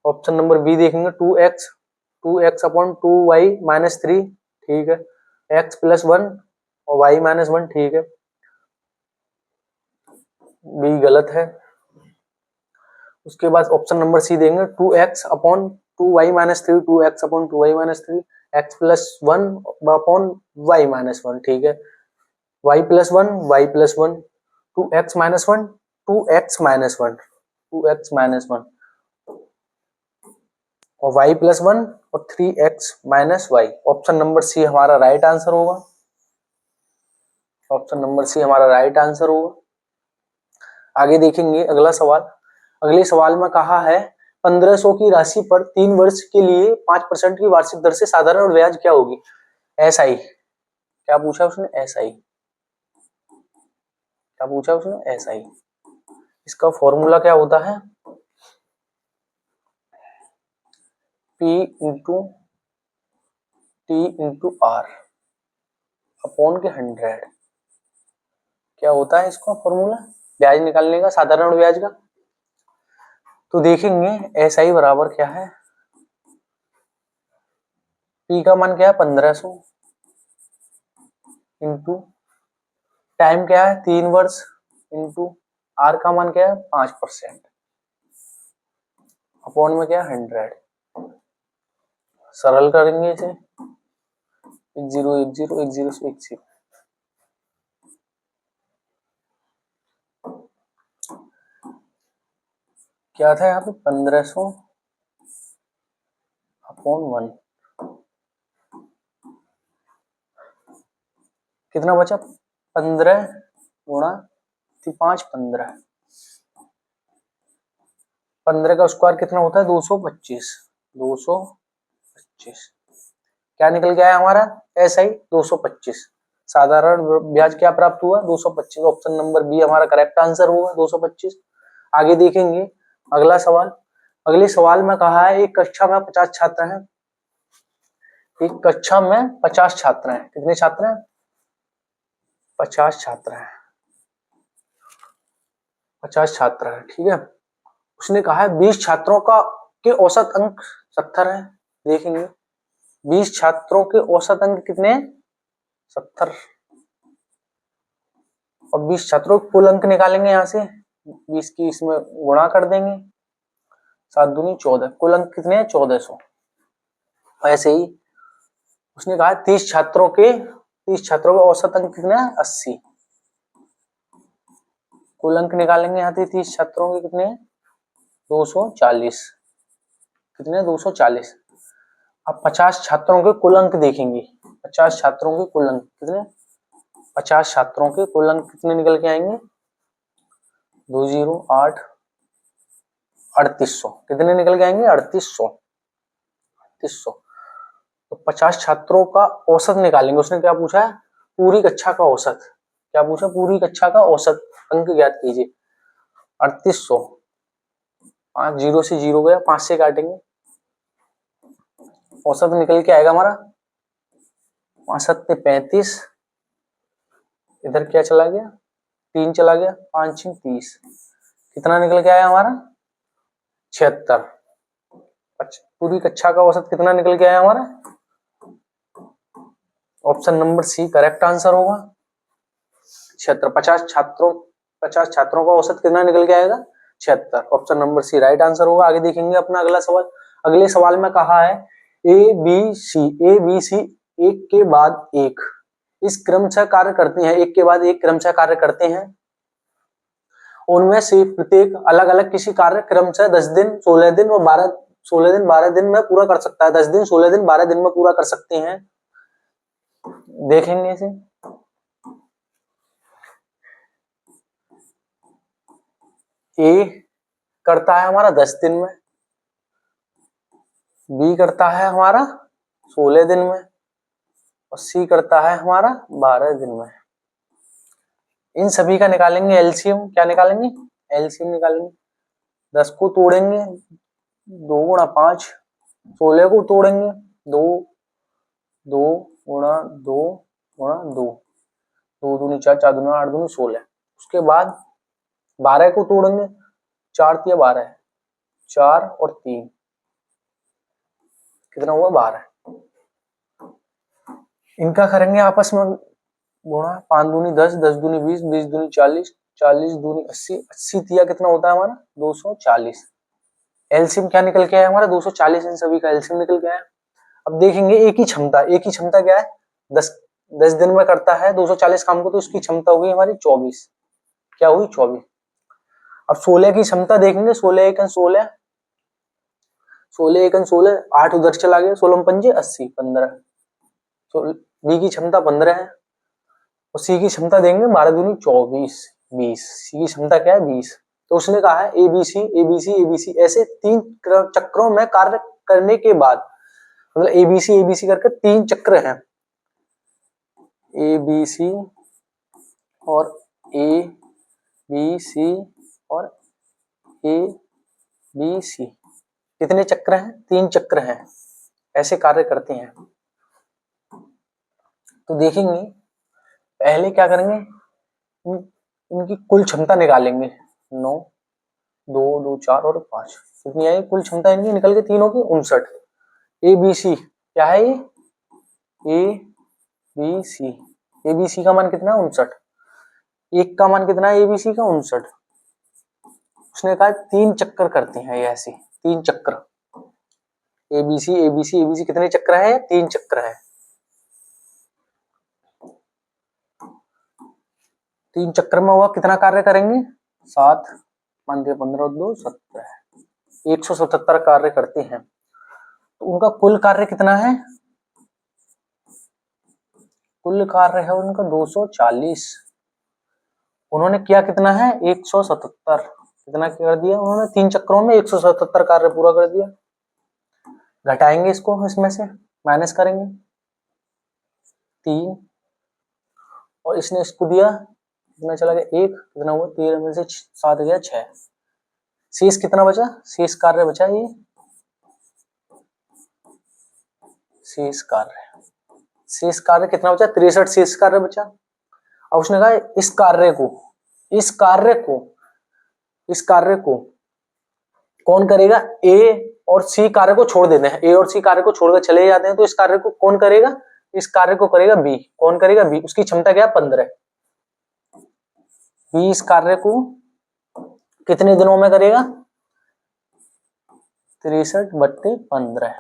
ऑप्शन नंबर बी देखेंगे 2x अपॉन 2y माइनस 3, ठीक है। x प्लस 1 और y माइनस 1, ठीक है, बी गलत है। उसके बाद ऑप्शन नंबर सी देंगे 2x upon 2y minus 3, 2x upon 2y minus 3, x plus 1 upon y minus 1, ठीक है, y plus 1, y plus 1, 2x minus 1, 2x minus 1, 2x minus 1 और y प्लस 1 और 3x minus y। Option number C हमारा right answer होगा, option number C हमारा right answer होगा। आगे देखेंगे अगला सवाल। अगले सवाल में कहा है 1500 की राशि पर 3 वर्ष के लिए 5% की वार्षिक दर से साधारण ब्याज क्या होगी? एसआई। क्या पूछा उसने? एसआई। क्या पूछा उसने? एसआई। इसका फॉर्मूला क्या होता है? P into T into R upon के 100। क्या होता है इसका फॉर्मूला ब्याज निकालने का, साधारण ब्याज का। तो देखेंगे SI बराबर क्या है, P का मान क्या है 1500 इंटू टाइम क्या है 3 वर्ष इंटू R का मान क्या है 5% अपॉन में क्या 100। सरल करेंगे इसे 1010 से 10 क्या था यहाँ पे 1500 अपॉन 1, कितना बचा 15 गुणा 5 15, 15 का स्क्वायर कितना होता है 225, 225 क्या निकल गया है हमारा SI 225। साधारण ब्याज क्या प्राप्त हुआ 225, ऑप्शन नंबर बी हमारा करेक्ट आंसर होगा 225। आगे देखेंगे अगला सवाल। अगले सवाल में कहा है एक कक्षा में 50 छात्र हैं, एक कक्षा में 50 छात्र हैं, कितने छात्र हैं 50 छात्र हैं, 50 छात्र हैं, ठीक है। उसने कहा है 20 छात्रों का के औसत अंक 70 है। देखेंगे 20 छात्रों के औसत अंक कितने 70 और 20 छात्रों के कुल अंक निकालेंगे यहाँ से 20 की इसमें गुणा कर देंगे 7 दूनी 14, कुल अंक कितने हैं 1400। ऐसे ही उसने कहा 30 छात्रों के औसत अंक कितने हैं 80, कुल अंक निकालेंगे यहाँ से 30 छात्रों के कितने 240, कितने 240। अब 50 छात्रों के कुल अंक देखेंगे, 50 छात्रों के कुल अंक कितने 50 छात्रों के कुल अंक कितने निकल के आएंगे 208 3800, कितने निकल के आएंगे 3800। तो 50 छात्रों का औसत निकालेंगे। उसने क्या पूछा है पूरी कक्षा का औसत, क्या पूछा पूरी कक्षा का औसत अंक ज्ञात कीजिए 3800। 5 0 से 0 गया, 5 से काटेंगे औसत निकल के आएगा हमारा 5 7 35, इधर क्या चला गया 3 चला गया, 5 6 30, कितना निकल के आया हमारा 76। पूरी कक्षा का औसत कितना निकल के आया हमारा, option number C correct answer होगा 76। 50 छात्रों का औसत कितना निकल के आएगा 76, option number C right answer होगा। आगे देखेंगे अपना अगला सवाल। अगले सवाल में कहा है ए बी सी एक के बाद एक इस क्रमशः कार्य करते हैं, एक के बाद एक क्रमशः कार्य करते हैं, उनमें से प्रत्येक अलग अलग किसी कार्य क्रमशः 10 दिन 16 दिन और 12 दिन में पूरा कर सकता है। 10 दिन 16 दिन 12 दिन में पूरा कर सकते हैं। देखेंगे इसे ए करता है हमारा 10 दिन में, बी करता है हमारा 16 दिन में और सी करता है हमारा 12 दिन में। इन सभी का निकालेंगे एलसीएम, क्या निकालेंगे एलसीएम निकालेंगे। 10 को तोड़ेंगे 2 गुणा 5, 16 को तोड़ेंगे 2 2 गुणा 2 गुणा 2, 2 दूनी 4 4 दूनी 8 दूनी 16। उसके बाद 12 को तोड़ेंगे 4 तिया 12, 4 और 3 कितना हुआ 12। इनका करेंगे आपस में गुणा, 5 दूनी 10, 10 दूनी 20, 20 दूनी 40, 40 दूनी 80, 80 तिया कितना होता है हमारा 240। एलसीएम क्या निकल के आया हमारा 240, इन सभी का एलसीएम निकल के आया। अब देखेंगे एक ही क्षमता क्या है 10 दिन में करता है 240 काम को, तो उसकी क्षमता हुई हमारी 24, क्या हुई 24। अब 16 की क्षमता देखेंगे, 16 एकन 16, 16 एकन 16, 8 उधर चला गया, 16 पंजे 80, 15। तो बी की क्षमता 15 है और सी की क्षमता देंगे 12 दूनी 24 20, सी की क्षमता क्या है 20। तो उसने कहा है एबीसी ऐसे 3 चक्रों में कार्य करने के बाद, मतलब एबीसी करके 3 चक्र हैं, एबीसी और एबीसी और एबीसी, कितने चक्र हैं 3 चक्र हैं, ऐसे कार्य करते हैं। तो देखेंगे पहले क्या करेंगे इनकी कुल क्षमता निकालेंगे। 9, 2, 2, 4 और 5 कितनी आई कुल क्षमता इनकी निकल के तीनों की 59। ए बी सी क्या है ये, ए बी सी, ए बी सी का मान कितना है 59, एक का मान कितना है ए बी सी का 59। उसने कहा 3 चक्कर करते हैं ये ऐसे 3 चक्र, A B C A B C A B C कितने चक्र है 3 चक्र है। 3 चक्र में हुआ कितना कार्य करेंगे 7 15 15 2 17 177 कार्य करते हैं। तो उनका कुल कार्य कितना है, कुल कार्य है उनका 240। उन्होंने किया कितना है 177, कितना कर दिया उन्होंने 3 चक्रों में 177 कार्य पूरा कर दिया। घटाएंगे इसको, इसमें से माइनस करेंगे 3 और इसने इसको दिया कितना चला गया 1, कितना हुआ 13 में से 7 गया 6, शेष कितना बचा, शेष कार्य बचा ये शेष कार्य कितना बचा 63 शेष कार्य बचा। अब उसने कहा इस कार्य को कौन करेगा, ए और सी कार्य को छोड़ देते हैं, ए और सी कार्य को छोड़कर चले जाते हैं, तो इस कार्य को कौन करेगा, इस कार्य को करेगा बी। कौन करेगा बी, उसकी क्षमता क्या है 15। बी इस कार्य को कितने दिनों में करेगा 63/15।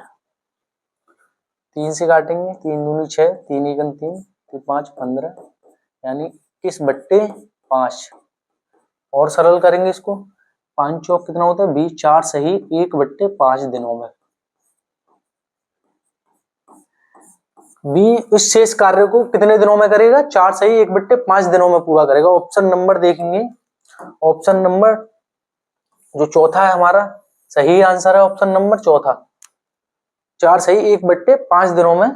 3 से काटेंगे 3 दूनी 6 3 एकम 3 5 15 यानी 21/5 और सरल करेंगे इसको 5 चौक कितना होता है 20 4 सही 1/5 दिनों में। बी इस शेष कार्य को कितने दिनों में करेगा 4 सही 1/5 दिनों में पूरा करेगा। ऑप्शन नंबर देखेंगे, ऑप्शन नंबर जो चौथा है हमारा सही आंसर है, ऑप्शन नंबर चौथा 4 सही 1/5 दिनों में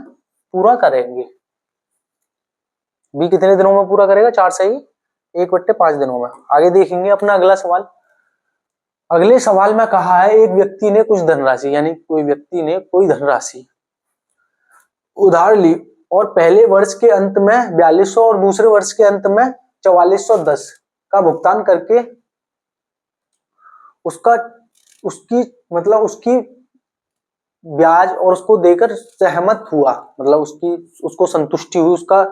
पूरा करेंगे। बी कितने दिनों में पूरा करेगा 4 सही 1/5 दिनों में। आगे देखेंगे अपना अगला सवाल। अगले सवाल में कहा है एक व्यक्ति ने कुछ धनराशि यानी कोई व्यक्ति ने कोई धनराशि उधार ली और पहले वर्ष के अंत में 4200 और दूसरे वर्ष के अंत में 4410 का भुगतान करके उसकी ब्याज और उसको देकर सहमत हुआ, मतलब उसको संतुष्टि हुई, उसका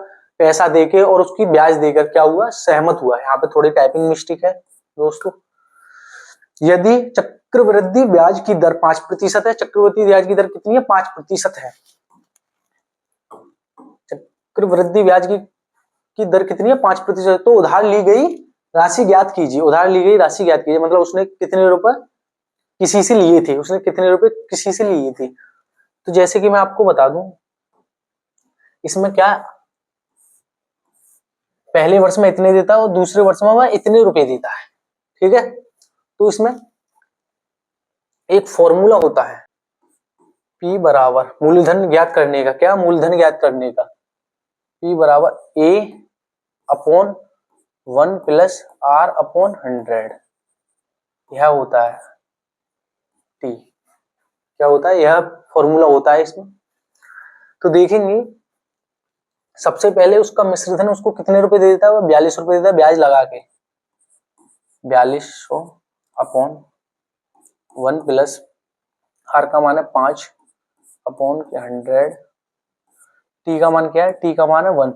पैसा देके और उसकी ब्याज देकर क्या हुआ सहमत हुआ। यहाँ पे थोड़ी टाइपिंग मिस्टेक है दोस्तों। यदि चक्रवृद्धि ब्याज की दर 5% है, चक्रवृद्धि ब्याज की दर कितनी है 5% है। चक्रवृद्धि ब्याज की दर कितनी है 5%। तो उधार ली गई राशि ज्ञात कीजिए, उधार ली गई राशि ज्ञात कीजिए, मतलब उसने कितने रुपए किसी से लिए थे, उसने कितने रुपए किसी से लिए थे। तो जैसे कि मैं आपको बता दूं इसमें क्या पहले वर्ष में इतने देता है और दूसरे वर्ष में वह इतने रुपए देता है, ठीक है। तो इसमें एक फॉर्मूला होता है P बराबर मूलधन ज्ञात करने का, क्या मूलधन ज्ञात करने का P बराबर A/1 प्लस R/100 यह होता है T, क्या होता है यह फॉर्मूला होता है इसमें। तो देखेंगे सबसे पहले उसका मिश्र धन उसको कितने रुपए दे देता है, वो 42 रुपए देता है ब्याज लगा के। 4200/1 प्लस R का मान है 5/100, T का मान क्या है, T का मान है 1।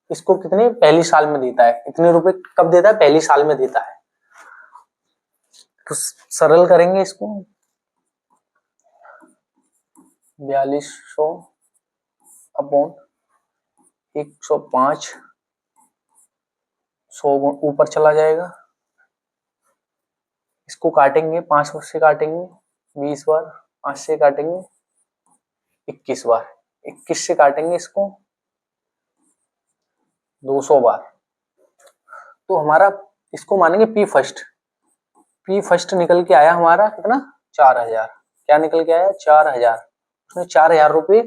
इसको कितने पहली साल में देता है, इतने रुपए कब देता है पहली साल में देता है। तो सरल करेंगे इसको 4200/105 100 ऊपर चला जाएगा। इसको काटेंगे 5 से काटेंगे 20 बार, 5 से काटेंगे 21 बार, 21 से काटेंगे इसको 200 बार। तो हमारा इसको मानेंगे P फर्स्ट निकल के आया हमारा कितना 4000। क्या निकल के आया 4000। उसने 4000 रुपये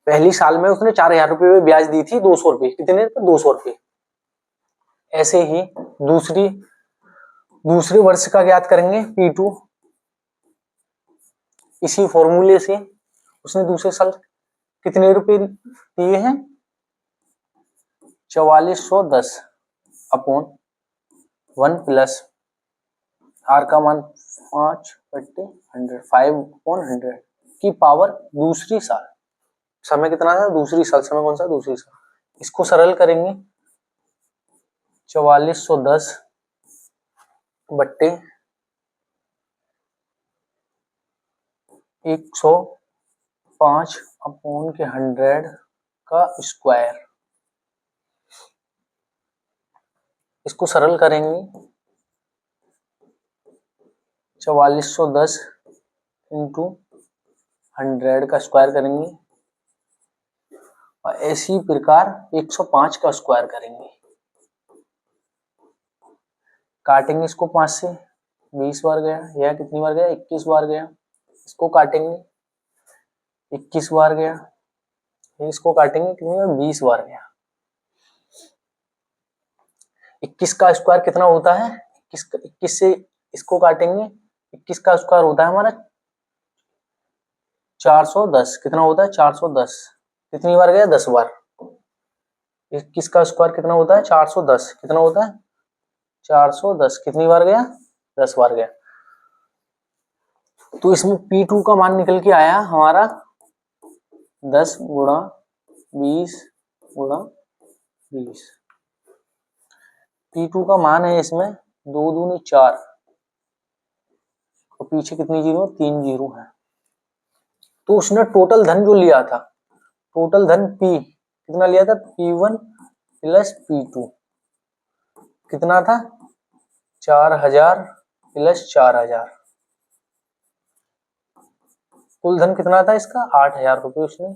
पहली साल में उसने 4000 रुपये में ब्याज दी थी 200 रुपये, कितने 200 रुपये। ऐसे ही दूसरे वर्ष का ज्ञात करेंगे P2। इसी फॉर्मूले से उसने दूसरे साल कितने रुपए दिए हैं 4410 अपॉन 1 प्लस आर का मान 5/100, 5/100 की पावर दूसरी साल। समय कितना था? दूसरी साल। समय कौन सा? दूसरी साल। इसको सरल करेंगे 4410 बट्टे 105 अपॉन के 100 का स्क्वायर। इसको सरल करेंगे 4410 इंटू 100 का स्क्वायर करेंगे और इसी प्रकार 105 का स्क्वायर करेंगे। काटेंगे इसको 5 से, 20 बार गया। यह कितनी बार गया? 21 बार गया। इसको काटेंगे 21 बार गया। इसको काटेंगे कितनी बार? 20 बार गया। 21 का स्क्वायर कितना होता है? 21 से इसको काटेंगे, 21 का स्क्वायर होता है हमारा 410। कितना होता है? 410। कितनी बार गया? 10 बार। 21 का स्क्वायर कितना होता है? 410। कितना होता है? 410। कितनी बार गया? 10 बार गया। तो इसमें P2 का मान निकल के आया हमारा 10 गुणा 20 गुणा 20। P2 का मान है इसमें 2 दूनी 4 और पीछे कितनी जीरो? 3 जीरो है। तो उसने टोटल धन जो लिया था, टोटल धन P कितना लिया था? P1 प्लस P2 कितना था? 4000 प्लस 4000। कुल धन कितना था इसका? 8000 रुपए उसने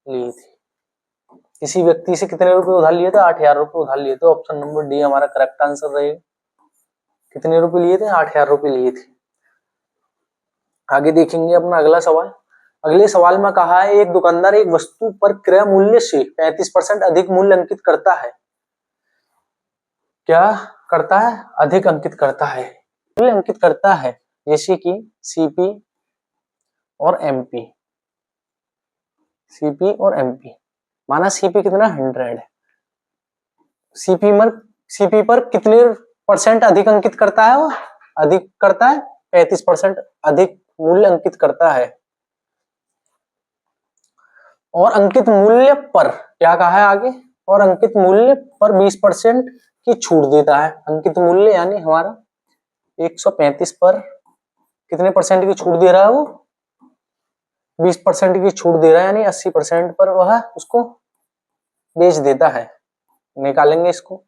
लिए थे। किसी व्यक्ति से कितने रुपए उधार लिए थे? 8000 रुपए उधार लिए थे। ऑप्शन नंबर डी हमारा करेक्ट आंसर रहेगा। कितने रुपए लिए थे? 8000 रुपए लिए थे। आगे देखेंगे अपना अगला सवाल। अगले सवाल में कहा है एक दुकानदार एक वस्तु पर क्रय मूल्य से 35% अधिक मूल्य अंकित करता है। क्या करता है? अधिक अंकित करता है, मूल्य अंकित करता है। जैसे कि सीपी और एमपी। सीपी और एमपी माना सीपी कितना? 100 है। सीपी पर कितने % अधिक अंकित करता है? वो अधिक करता है 35% अधिक मूल्य अंकित करता है। और अंकित मूल्य पर क्या कहा है आगे? और अंकित मूल्य पर 20% की छूट देता है। अंकित मूल्य यानी हमारा 135 पर कितने % की छूट दे रहा है? वो 20% की छूट दे रहा है, यानी 80% पर वह उसको बेच देता है। निकालेंगे इसको।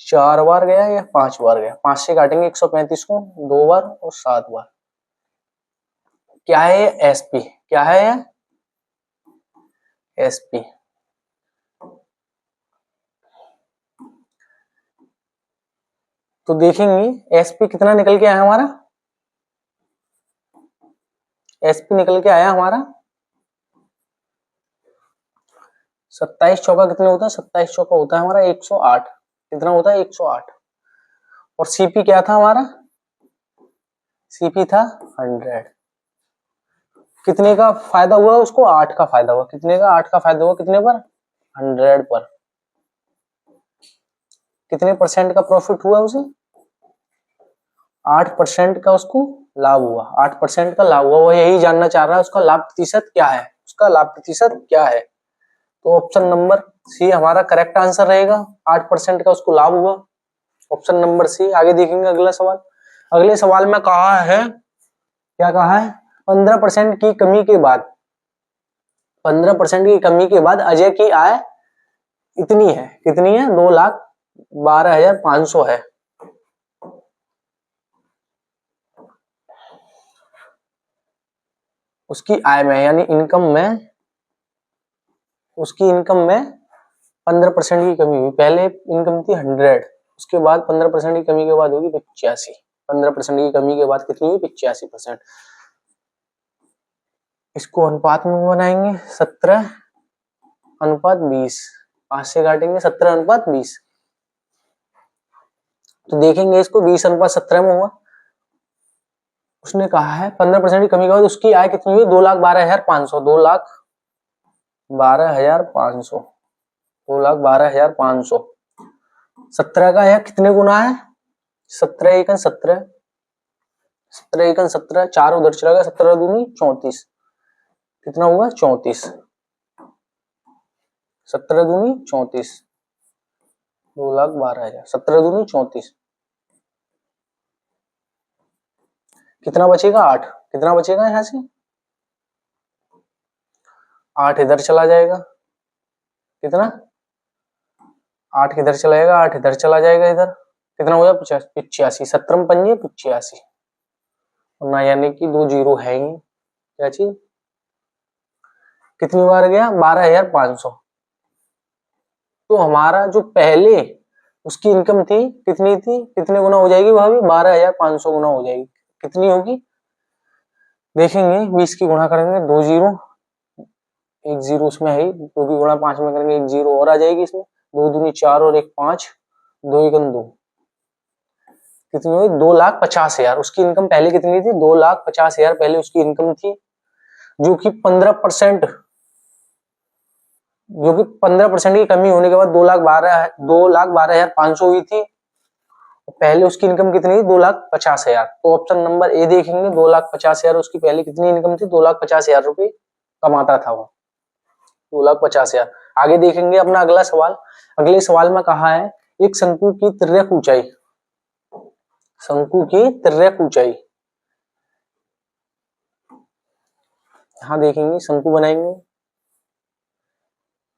4 बार गया या 5 बार गया? 5 से काटेंगे 135 को 2 बार और 7 बार। क्या है? एसपी। क्या है? एसपी। तो देखेंगे एसपी कितना निकल के आया हमारा। एसपी निकल के आया हमारा 27 चौका कितने होता है? 27 चौका होता है हमारा 108। कितना होता है? 108। और सीपी क्या था हमारा? सीपी था 100। कितने का फायदा हुआ उसको? 8 का फायदा हुआ। कितने का? 8 का फायदा हुआ। कितने पर? 100 पर। कितने % का प्रॉफिट हुआ उसे? 8% का उसको लाभ हुआ। 8% का लाभ हुआ। वो यही जानना चाह रहा है उसका लाभ प्रतिशत क्या है। उसका लाभ प्रतिशत क्या है? तो ऑप्शन नंबर सी हमारा करेक्ट आंसर रहेगा। 8% का उसको लाभ हुआ। Option number C. आगे देखेंगे अगला सवाल। अगले सवाल में कहा है, क्या कहा है? 15% की कमी के बाद, 15% की कमी के बाद अजय की आय इतनी है। कितनी है? 2,12,500 है। उसकी आय में यानी इनकम में, उसकी इनकम में 15% की कमी हुई। पहले इनकम थी 100, उसके बाद 15% की कमी के बाद होगी 85। 15% की कमी के बाद कितनी हुई? 85%। इसको अनुपात में बनाएंगे 17:20। 5 से काटेंगे 17:20। तो देखेंगे इसको 20:17 में हुआ। उसने कहा है 15% की कमी के बाद उसकी आय कितनी हुई? 2,12,500। 2,12,500। 2,12,500। 17 का यह कितने गुना है? 17 एकन 17, 17 एकन 17, 4 उधर चला गया, 17 दूनी 34, कितना हुआ? 34, 17 दूनी 34, 2,12,000, 17 दूनी 34, कितना बचेगा? 8। कितना बचेगा यहाँ से? 8 इधर चला जाएगा, कितना? 8 किधर चला जाएगा? 8 इधर चला जाएगा, इधर कितना हो गया? 85, 17 पंजे 85, ना यानी कि 2 जीरो है ही। क्या चीज? कितनी बार गया? 12,500। तो हमारा जो पहले उसकी इनकम थी कितनी थी? कितने गुना हो जाएगी? वह भी 12,500 गुना हो जाएगी। कितनी होगी देखेंगे। 20 की गुणा करेंगे, 2 जीरो, 1 जीरो उसमें है, 2 की गुणा 5 में करेंगे, 1 जीरो और आ जाएगी इसमें, 2 दूनी 4 और 1 5, 2 एकम 2, कितनी हुई? 2,50,000। उसकी इनकम पहले कितनी थी? 2,50,000 पहले उसकी इनकम थी, जो कि 15%, जो कि 15% की कमी होने के बाद 2,12,500 हुई थी। पहले उसकी इनकम कितनी थी? 2,50,000। तो ऑप्शन नंबर ए देखेंगे, 2,50,000 उसकी पहले कितनी इनकम थी? 2,50,000 रुपए कमाता था वो, 2,50,000। आगे देखेंगे अपना अगला सवाल। अगले सवाल में कहा है एक शंकु की तिर्यक ऊंचाई, शंकु की तिर्यक ऊंचाई, यहां देखेंगे शंकु बनाएंगे,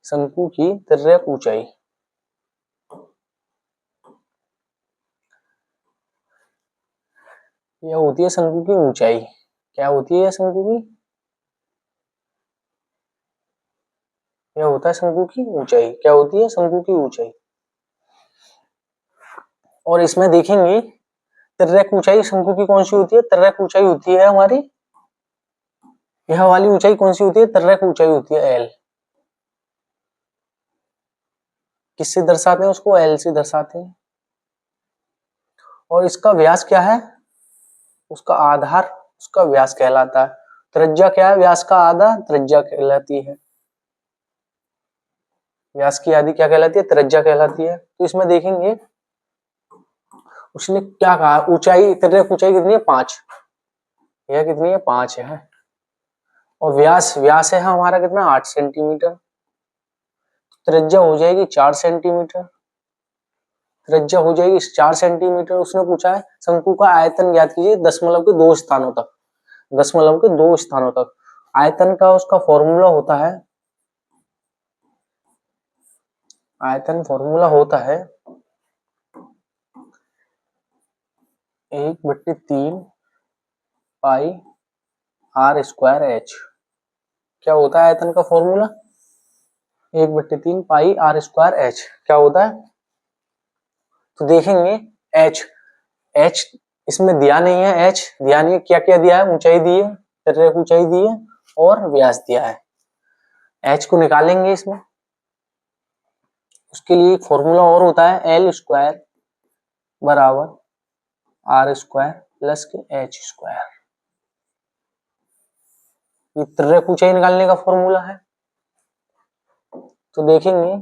शंकु की तिर्यक ऊंचाई, यह होती है शंकु की ऊंचाई। क्या होती है शंकु की? यह होता है शंकु की ऊंचाई। क्या होती है? शंकु की ऊंचाई। और इसमें देखेंगे तिर्यक ऊंचाई शंकु की कौन सी होती है? तिर्यक ऊंचाई होती है हमारी, यह वाली ऊंचाई कौन सी होती है? तिर्यक ऊंचाई होती है एल। किससे दर्शाते हैं उसको? एल से दर्शाते हैं। और इसका व्यास क्या है? उसका आधार उसका व्यास कहलाता है। त्रिज्या क्या है? व्यास का आधा त्रिज्या कहलाती है। व्यास की आधी क्या कहलाती है? त्रिज्या कहलाती है। तो इसमें देखेंगे उसने क्या कहा, ऊंचाई, तिर्यक ऊंचाई कितनी है? 5। यह कितनी है? 5 है। और व्यास है हमारा कितना? 8 सेंटीमीटर। त्रिज्या हो जाएगी 4 सेंटीमीटर, त्रिज्या हो जाएगी 4 सेंटीमीटर। उसने पूछा है शंकु का आयतन ज्ञात कीजिए दशमलव के 2 स्थानों तक, दशमलव के 2 स्थानों तक। आयतन का उसका फॉर्मूला होता है, आयतन फॉर्मूला होता है 1/3 पाई आर स्क्वायर एच। क्या होता है आयतन का formula? 1/3 pi r square h. क्या होता है? तो देखेंगे एच, एच इसमें दिया नहीं है, एच दिया नहीं है। क्या क्या दिया है? ऊंचाई दी है, तिर्यक ऊंचाई दी है और व्यास दिया है। एच को निकालेंगे इसमें, उसके लिए एक फॉर्मूला और होता है, एल स्क्वायर बराबर आर स्क्वायर प्लस के एच स्क्वायर। ये तिर्यक ऊंचाई निकालने का फॉर्मूला है। तो देखेंगे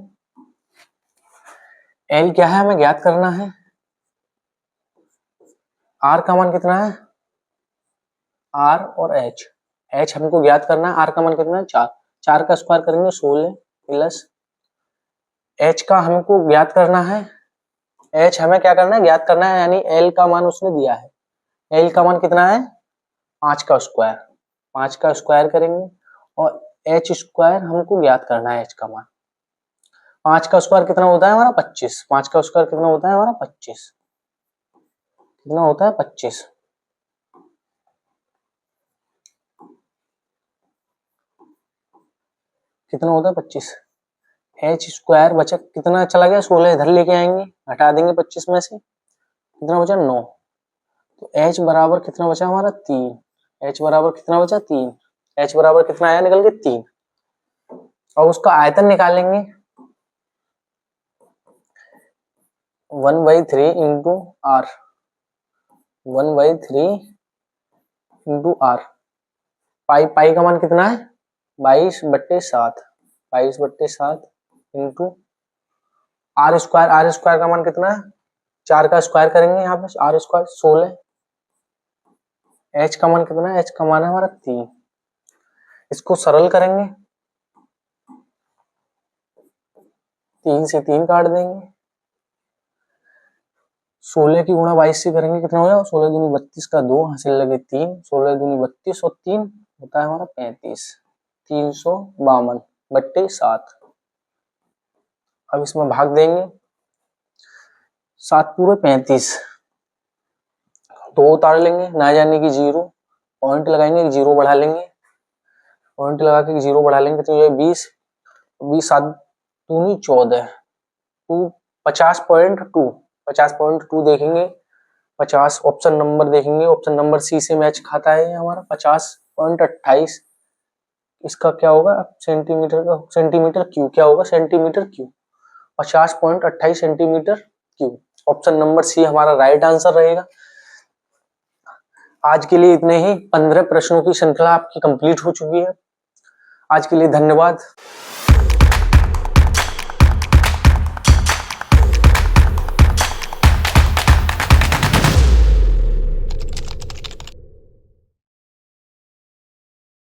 एल क्या है हमें ज्ञात करना है, आर का मान कितना है? आर और एच, एच हमको ज्ञात करना है, आर का मान कितना है? 4। 4 का स्क्वायर करेंगे 16 प्लस एच का हमको ज्ञात करना है, एच हमें क्या करना है? ज्ञात करना है, यानी एल का मान उसने दिया है। एल का मान कितना है? 5 का स्क्वायर, 5 का स्क्वायर करेंगे और एच स्क्वायर हमको ज्ञात करना है, एच का मान। 5 का स्क्वायर कितना होता है हमारा? 25। 5 का स्क्वायर कितना होता है हमारा? 25। कितना होता है? 25। कितना होता है? 25। एच स्क्वायर बचा कितना? चला गया 16, इधर लेके आएंगे, हटा देंगे 25 में से, कितना बचा? 9। तो एच बराबर कितना बचा हमारा? 3। एच बराबर कितना बचा? 3। एच बराबर कितना आया निकल के? 3। और उसका आयतन निकालेंगे 1/3 इंटू आर, 1/3 इंटू आर। पाई, पाई का मान कितना है? 22/7, 22/7 इंटू आर स्क्वायर का मान कितना है, 4 का स्क्वायर करेंगे यहाँ पे, आर स्क्वायर 16। एच का मान कितना है, एच का मान है हमारा 3। इसको सरल करेंगे, 3 से 3 काट देंगे, 16 की गुणा 22 से करेंगे, कितना हो जाएगा, 16 दूनी 32 का 2 हासिल लगे 3, 16 दूनी 32 और 3 होता है हमारा 35, 352 बट्टे 7। अब इसमें भाग देंगे, 7 पूरे 35, 2 उतार लेंगे, ना जाने की 0, पॉइंट लगाएंगे, 0 बढ़ा लेंगे, पॉइंट लगा के 0 बढ़ा लेंगे तो ये 20, 20 7 दूनी 14, 50.2, 50.2 देखेंगे, 50 ऑप्शन नंबर देखेंगे, ऑप्शन नंबर सी से मैच खाता है हमारा 50.28। इसका क्या होगा सेंटीमीटर का, सेंटीमीटर क्यूब क्या होगा, centimetre cube, 50.28 centimetre cube. Option number C हमारा राइट आंसर रहेगा। आज के लिए इतने ही, 15 प्रश्नों की श्रृंखला आपकी कंप्लीट हो चुकी है। आज के लिए धन्यवाद।